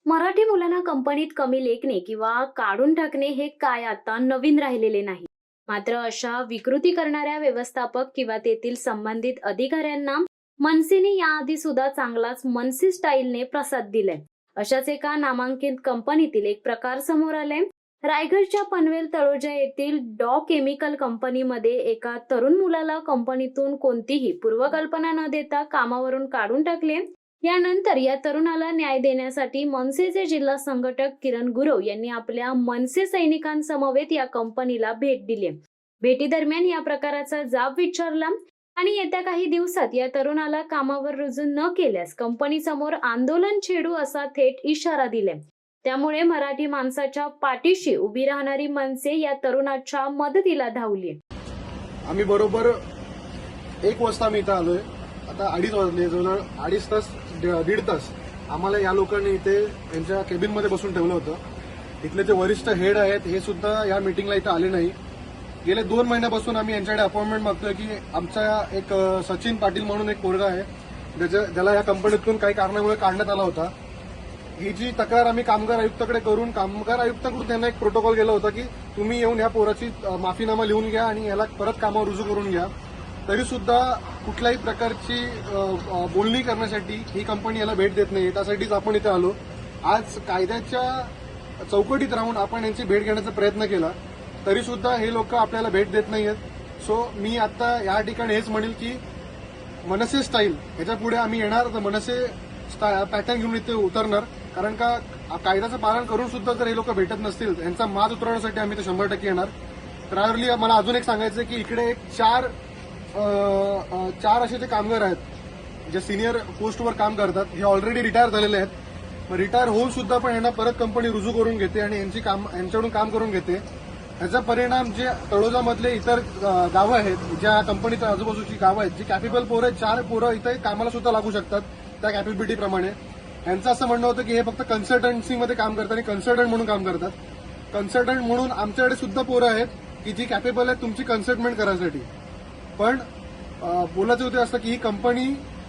मराठी मुलांना कंपनीत कमी लेखणे किंवा काढून टाकणे हे काय आता नवीन राहिलेले नाही. मात्र अशा विकृती करणाऱ्या व्यवस्थापक किंवा तेथील संबंधित अधिकाऱ्यांना मनसेने याआधी सुद्धा चांगलाच मनसे स्टाईलने प्रसाद दिलाय. अशाच एका नामांकित कंपनीतील एक प्रकार समोर आलाय. रायगडच्या पनवेल तळोजा येथील डॉ केमिकल कंपनीमध्ये एका तरुण मुलाला कंपनीतून कोणतीही पूर्वकल्पना न देता कामावरून काढून टाकले. यानंतर या तरुणाला न्याय देण्यासाठी मनसेचे जिल्हा संघटक किरण गुरव यांनी आपल्या मनसे सैनिकांसमवेत या कंपनीला भेट दिली. भेटीदरम्यान या प्रकाराचा जाब विचारला आणि येत्या काही दिवसात या तरुणाला कामावर रुजू न केल्यास कंपनी समोर आंदोलन छेडू असा थेट इशारा दिलाय. त्यामुळे मराठी माणसाच्या पाठीशी उभी राहणारी मनसे या तरुणाच्या मदतीला धावली. आम्ही बरोबर 1 वाजता आम्ही इथं आलोय. आता 2:30 वाजले, जवळजवळ 2.5 तास 1.5 तास आम्हाला या लोकांनी इथे यांच्या केबिनमध्ये बसून ठेवलं होतं. इथले जे वरिष्ठ हेड आहेत हे सुद्धा या मीटिंगला इथं आले नाही. गेले 2 महिन्यापासून आम्ही यांच्याकडे अपॉइंटमेंट मागतोय की आमचा एक सचिन पाटील म्हणून एक पोरगा आहे ज्याला या कंपनीतून काही कारणामुळे काढण्यात आला होता. ही जी तक्रार आम्ही कामगार आयुक्ताकडे करून कामगार आयुक्ताकडून त्यांना एक प्रोटोकॉल गेला होता की तुम्ही येऊन या पोराची माफीनामा लिहून घ्या आणि याला परत कामावर रुजू करून घ्या. तरी सुद्धा कुठल्याही प्रकारची बोलणी करण्यासाठी ही कंपनी याला भेट देत नाही. त्यासाठीच आपण इथे आलो. आज कायद्याच्या चौकटीत राहून आपण यांची भेट घेण्याचा प्रयत्न केला तरी सुद्धा हे लोक आपल्याला भेट देत नाहीयेत. सो मी आता या ठिकाणी हेच म्हणेल की मनसे स्टाईल ह्याच्या पुढे आम्ही येणार तर मनसे पॅटर्न घेऊन इथे उतरणार. कारण का कायद्याचं पालन करून सुद्धा जर हे लोक भेटत नसतील यांचा माज उतरवण्यासाठी आम्ही ते 100% येणार. प्रायरली मला अजून एक सांगायचं की इकडे एक चार असे जे कामगार आहेत जे सिनियर पोस्टवर काम करतात हे ऑलरेडी रिटायर झालेले आहेत. मग रिटायर होऊन सुद्धा पण यांना परत कंपनी रुजू करून घेते आणि यांच्याकडून काम करून घेते. याचा परिणाम जे तळोजामधले इतर गावं आहेत ज्या कंपनीच्या आजूबाजूची गावं आहेत जी कॅपेबल पोरं आहेत 4 पोरं इथे कामाला सुद्धा लागू शकतात त्या कॅपेबिलिटीप्रमाणे. यांचं असं म्हणणं होतं की हे फक्त कन्सल्टन्सीमध्ये काम करतात आणि कन्सल्टंट म्हणून काम करतात. कन्सल्टंट म्हणून आमच्याकडे सुद्धा पोरं आहेत की जी कॅपेबल आहेत तुमची कन्सल्टमेंट करायसाठी. पण बोलायचं होतं असं की ही कंपनी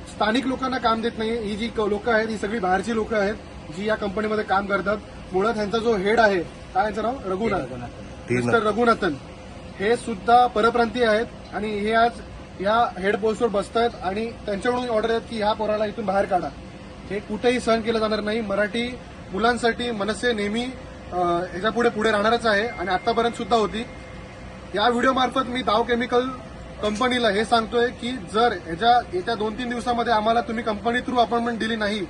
स्थानिक लोकांना काम देत नाही. ही जी लोक आहेत ही सगळी बाहेरची लोक आहेत जी या कंपनीमध्ये काम करतात. मुळात ह्यांचा जो हेड आहे काय यांचं नाव मिस्टर रघुनाथन हे सुद्धा परप्रांतीय आहेत आणि हे आज या हेड पोस्टवर बसतायत आणि त्यांच्याकडून ऑर्डर आहेत की ह्या पोराला इथून बाहेर काढा. हे कुठेही सहन केलं जाणार नाही. मराठी मुलांसाठी मनसे नेहमी ह्याच्या पुढे राहणारच आहे आणि आतापर्यंत सुद्धा होती. या व्हिडिओमार्फत मी डॉ केमिकल कंपनीला हे सांगतोय की जर येत्या 2-3 दिवसामध्ये आम्हाला तुम्ही कंपनी थ्रू अपॉइंटमेंट दिली नाही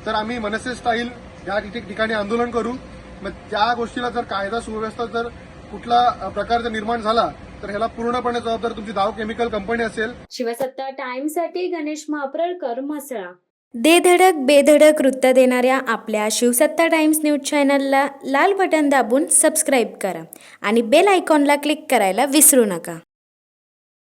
तर आम्ही मनसे स्टाईल या ठिकाणी आंदोलन करू. मग त्या गोष्टीला जर कायदा सुव्यवस्था जर कुठला प्रकार जर निर्माण झाला तर ह्याला पूर्णपणे जबाबदार तुमची डॉ केमिकल कंपनी असेल. शिवसत्ता टाइम्ससाठी गणेश महाप्रळकर, म्हसळा. दे धडक बेधडक वृत्त देणाऱ्या आपल्या शिवसत्ता टाइम्स न्यूज चॅनलला लाल बटन दाबून सबस्क्राईब करा आणि बेल आयकॉनला क्लिक करायला विसरू नका.